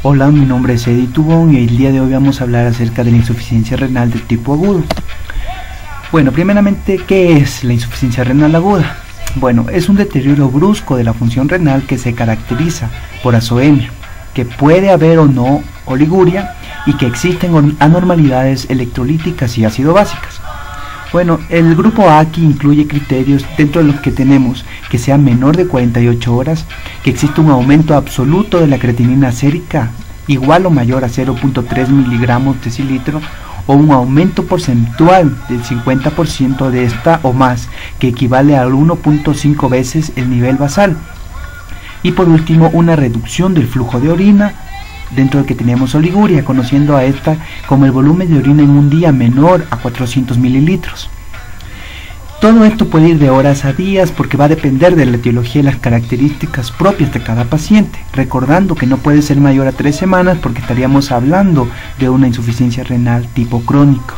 Hola, mi nombre es Eddie Tubón y el día de hoy vamos a hablar acerca de la insuficiencia renal de tipo agudo. Bueno, primeramente, ¿qué es la insuficiencia renal aguda? Bueno, es un deterioro brusco de la función renal que se caracteriza por azoemia, que puede haber o no oliguria y que existen anormalidades electrolíticas y ácido básicas. Bueno, el grupo A aquí incluye criterios dentro de los que tenemos que sea menor de 48 horas, que existe un aumento absoluto de la creatinina sérica igual o mayor a 0.3 miligramos decilitro, o un aumento porcentual del 50% de esta o más, que equivale a 1.5 veces el nivel basal. Y por último, una reducción del flujo de orina, dentro del que tenemos oliguria, conociendo a esta como el volumen de orina en un día menor a 400 mililitros. Todo esto puede ir de horas a días porque va a depender de la etiología y las características propias de cada paciente, recordando que no puede ser mayor a 3 semanas porque estaríamos hablando de una insuficiencia renal tipo crónico.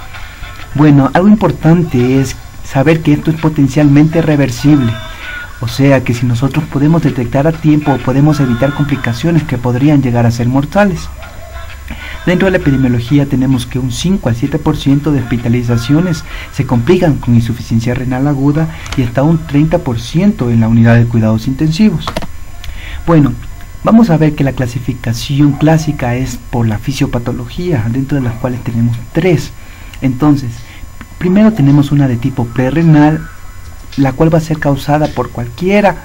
Bueno, algo importante es saber que esto es potencialmente reversible, o sea que si nosotros podemos detectar a tiempo podemos evitar complicaciones que podrían llegar a ser mortales. Dentro de la epidemiología tenemos que un 5 al 7% de hospitalizaciones se complican con insuficiencia renal aguda y hasta un 30% en la unidad de cuidados intensivos. Bueno, vamos a ver que la clasificación clásica es por la fisiopatología, dentro de las cuales tenemos 3. Entonces, primero tenemos una de tipo prerrenal, la cual va a ser causada por cualquier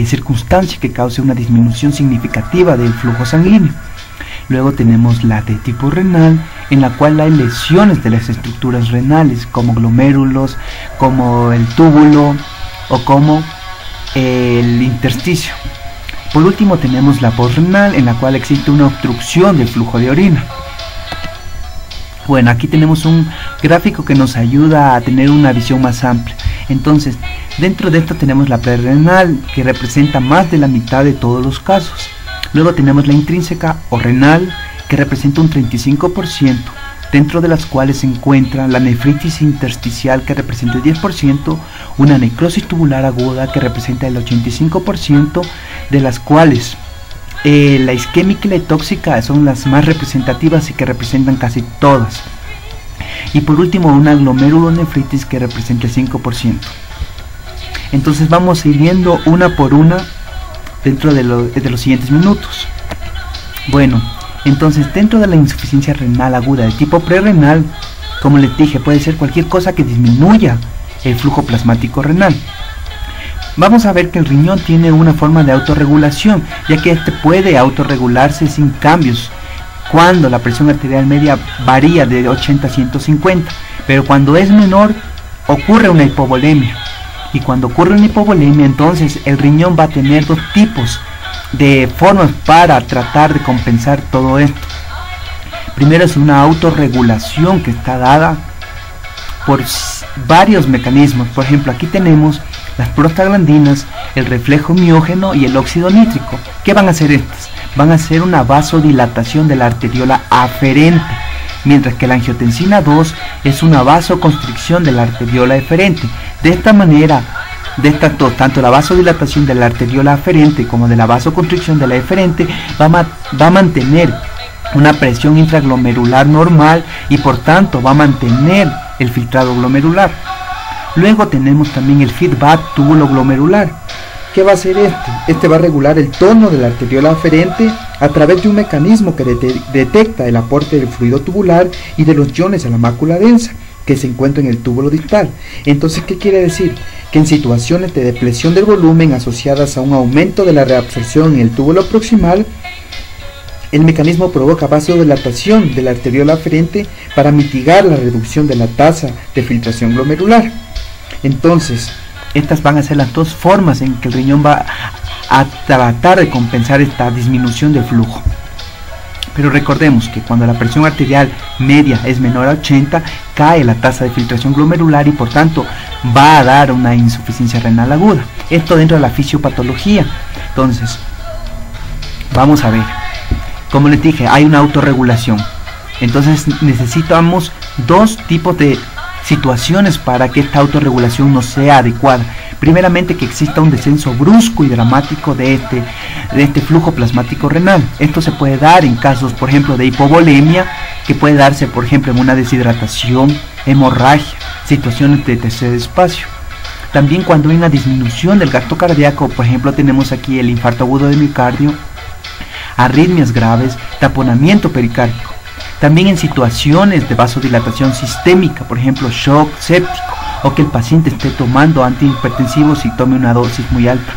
circunstancia que cause una disminución significativa del flujo sanguíneo. Luego tenemos la de tipo renal, en la cual hay lesiones de las estructuras renales, como glomérulos, como el túbulo o como el intersticio. Por último tenemos la postrenal, en la cual existe una obstrucción del flujo de orina. Bueno, aquí tenemos un gráfico que nos ayuda a tener una visión más amplia. Entonces, dentro de esto tenemos la prerrenal, que representa más de la mitad de todos los casos. Luego tenemos la intrínseca o renal, que representa un 35%, dentro de las cuales se encuentra la nefritis intersticial, que representa el 10%, una necrosis tubular aguda, que representa el 85%, de las cuales la isquémica y la tóxica son las más representativas y que representan casi todas. Y por último, una glomerulonefritis, que representa el 5%. Entonces vamos a ir viendo una por una dentro de los siguientes minutos. Bueno, entonces dentro de la insuficiencia renal aguda de tipo prerrenal, como les dije, puede ser cualquier cosa que disminuya el flujo plasmático renal. Vamos a ver que el riñón tiene una forma de autorregulación, ya que este puede autorregularse sin cambios cuando la presión arterial media varía de 80 a 150, pero cuando es menor ocurre una hipovolemia, y cuando ocurre una hipovolemia, entonces el riñón va a tener dos tipos de formas para tratar de compensar todo esto. Primero es una autorregulación que está dada por varios mecanismos. Por ejemplo, aquí tenemos las prostaglandinas, el reflejo miógeno y el óxido nítrico. ¿Qué van a hacer estas? Van a hacer una vasodilatación de la arteriola aferente, mientras que la angiotensina 2 es una vasoconstricción de la arteriola eferente. De esta manera, de estas dos, tanto la vasodilatación de la arteriola aferente como de la vasoconstricción de la eferente, va a mantener una presión intraglomerular normal y por tanto va a mantener el filtrado glomerular. Luego tenemos también el feedback túbulo-glomerular. ¿Qué va a hacer este? Este va a regular el tono de la arteriola aferente a través de un mecanismo que detecta el aporte del fluido tubular y de los iones a la mácula densa que se encuentra en el túbulo distal. Entonces, ¿qué quiere decir? Que en situaciones de depresión del volumen asociadas a un aumento de la reabsorción en el túbulo proximal, el mecanismo provoca vasodilatación de la arteriola aferente para mitigar la reducción de la tasa de filtración glomerular. Entonces, estas van a ser las dos formas en que el riñón va a tratar de compensar esta disminución del flujo. Pero recordemos que cuando la presión arterial media es menor a 80, cae la tasa de filtración glomerular y por tanto va a dar una insuficiencia renal aguda. Esto dentro de la fisiopatología. Entonces, vamos a ver. Como les dije, hay una autorregulación. Entonces necesitamos dos tipos de situaciones para que esta autorregulación no sea adecuada. Primeramente, que exista un descenso brusco y dramático de este flujo plasmático renal. Esto se puede dar en casos, por ejemplo, de hipovolemia, que puede darse, por ejemplo, en una deshidratación, hemorragia, situaciones de tercer espacio. También cuando hay una disminución del gasto cardíaco, por ejemplo, tenemos aquí el infarto agudo de miocardio, arritmias graves, taponamiento pericárdico. También en situaciones de vasodilatación sistémica, por ejemplo, shock séptico, o que el paciente esté tomando antihipertensivos y tome una dosis muy alta.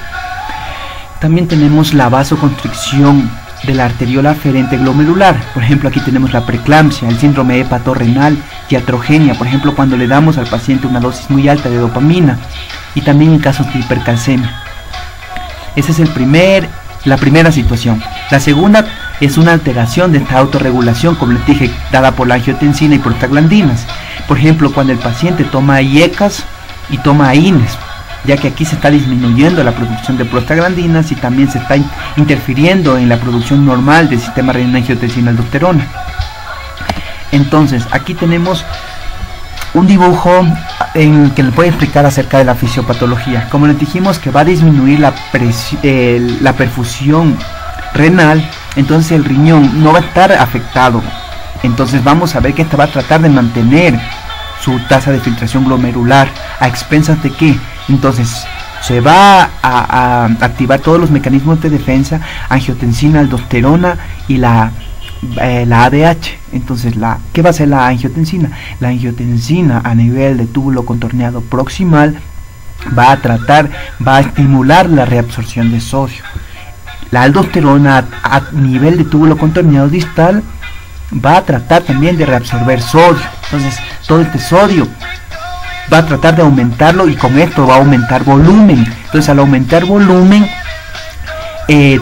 También tenemos la vasoconstricción de la arteriola aferente glomerular. Por ejemplo, aquí tenemos la preeclampsia, el síndrome hepatorrenal, iatrogenia, por ejemplo, cuando le damos al paciente una dosis muy alta de dopamina, y también en casos de hipercalcemia. Esa es la primera situación. La segunda es una alteración de esta autorregulación, como les dije, dada por la angiotensina y prostaglandinas. Por ejemplo, cuando el paciente toma IECAS y toma AINES, ya que aquí se está disminuyendo la producción de prostaglandinas y también se está interfiriendo en la producción normal del sistema renina-angiotensina-aldosterona. Entonces, aquí tenemos un dibujo en el que le puede explicar acerca de la fisiopatología. Como les dijimos que va a disminuir la perfusión renal, entonces el riñón no va a estar afectado. Entonces vamos a ver que esta va a tratar de mantener su tasa de filtración glomerular. ¿A expensas de qué? Entonces se va a activar todos los mecanismos de defensa, angiotensina, aldosterona y la ADH. Entonces, ¿qué va a hacer la angiotensina? La angiotensina a nivel de túbulo contorneado proximal va a estimular la reabsorción de sodio. La aldosterona a nivel de túbulo contorneado distal va a tratar también de reabsorber sodio. Entonces, todo este sodio va a tratar de aumentarlo y con esto va a aumentar volumen. Entonces, al aumentar volumen,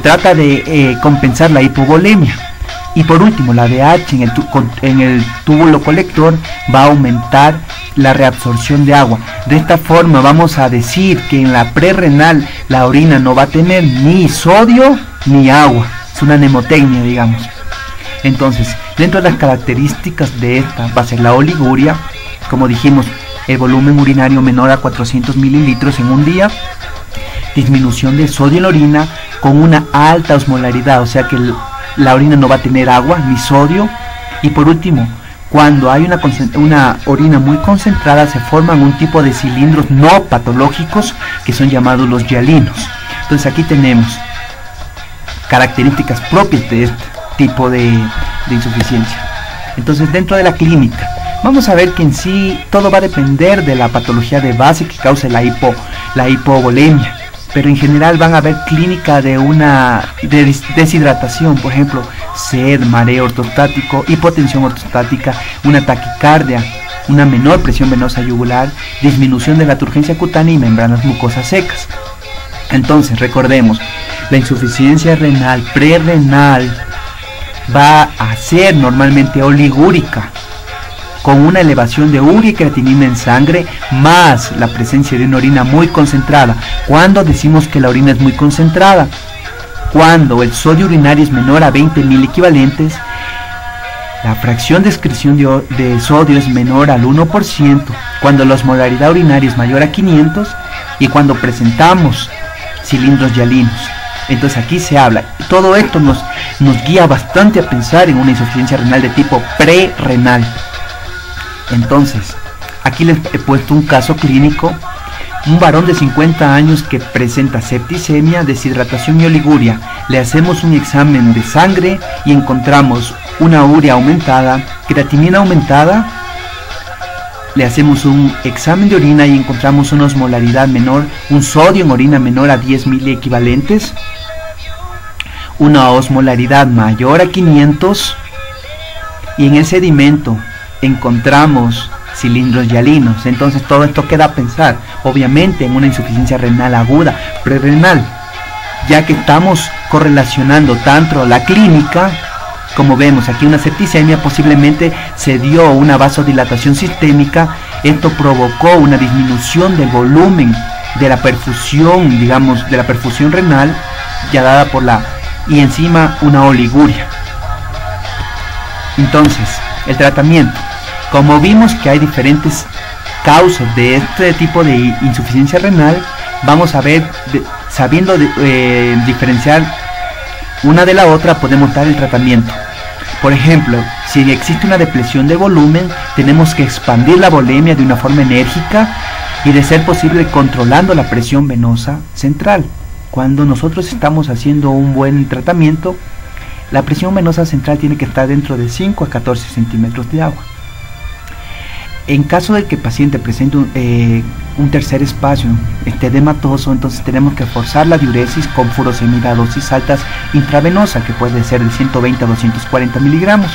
trata de compensar la hipovolemia. Y por último, la ADH en el túbulo colector va a aumentar la reabsorción de agua. De esta forma vamos a decir que en la prerrenal la orina no va a tener ni sodio ni agua. Es una mnemotecnia, digamos. Entonces, dentro de las características de esta va a ser la oliguria, como dijimos, el volumen urinario menor a 400 mililitros en un día, disminución de sodio en la orina con una alta osmolaridad, o sea que la orina no va a tener agua ni sodio. Y por último, cuando hay una orina muy concentrada, se forman un tipo de cilindros no patológicos que son llamados los hialinos. Entonces aquí tenemos características propias de este tipo de insuficiencia. Entonces, dentro de la clínica vamos a ver que en sí todo va a depender de la patología de base que cause la hipovolemia, pero en general van a haber clínica de deshidratación, por ejemplo, sed, mareo ortostático, hipotensión ortostática, una taquicardia, una menor presión venosa yugular, disminución de la turgencia cutánea y membranas mucosas secas. Entonces, recordemos, la insuficiencia renal prerrenal va a ser normalmente oligúrica, con una elevación de urea y creatinina en sangre, más la presencia de una orina muy concentrada. ¿Cuándo decimos que la orina es muy concentrada? Cuando el sodio urinario es menor a 20 mil equivalentes, la fracción de excreción de sodio es menor al 1%, cuando la osmolaridad urinaria es mayor a 500 y cuando presentamos cilindros hialinos. Entonces aquí se habla, todo esto nos guía bastante a pensar en una insuficiencia renal de tipo prerrenal. Entonces, aquí les he puesto un caso clínico, un varón de 50 años que presenta septicemia, deshidratación y oliguria. Le hacemos un examen de sangre y encontramos una urea aumentada, creatinina aumentada. Le hacemos un examen de orina y encontramos una osmolaridad menor, un sodio en orina menor a 10 miliequivalentes, una osmolaridad mayor a 500, y en el sedimento encontramos cilindros hialinos. Entonces todo esto queda a pensar, obviamente, en una insuficiencia renal aguda prerrenal, ya que estamos correlacionando tanto la clínica, como vemos aquí una septicemia, posiblemente se dio una vasodilatación sistémica. Esto provocó una disminución del volumen de la perfusión, digamos, de la perfusión renal, ya dada por y encima una oliguria. Entonces, el tratamiento, como vimos que hay diferentes causas de este tipo de insuficiencia renal, vamos a ver, sabiendo diferenciar una de la otra, podemos dar el tratamiento. Por ejemplo, si existe una depresión de volumen, tenemos que expandir la volemia de una forma enérgica y, de ser posible, controlando la presión venosa central. Cuando nosotros estamos haciendo un buen tratamiento, la presión venosa central tiene que estar dentro de 5 a 14 centímetros de agua. En caso de que el paciente presente un tercer espacio, edematoso, entonces tenemos que forzar la diuresis con furosemida a dosis altas intravenosa, que puede ser de 120 a 240 miligramos.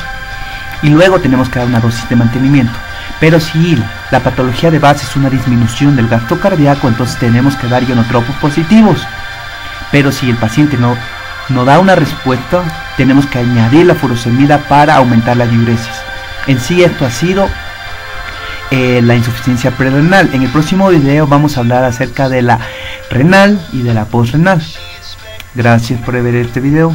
Y luego tenemos que dar una dosis de mantenimiento. Pero si la patología de base es una disminución del gasto cardíaco, entonces tenemos que dar ionotropos positivos. Pero si el paciente no da una respuesta, tenemos que añadir la furosemida para aumentar la diuresis. En sí, esto ha sido la insuficiencia prerrenal. En el próximo video vamos a hablar acerca de la renal y de la postrenal. Gracias por ver este video.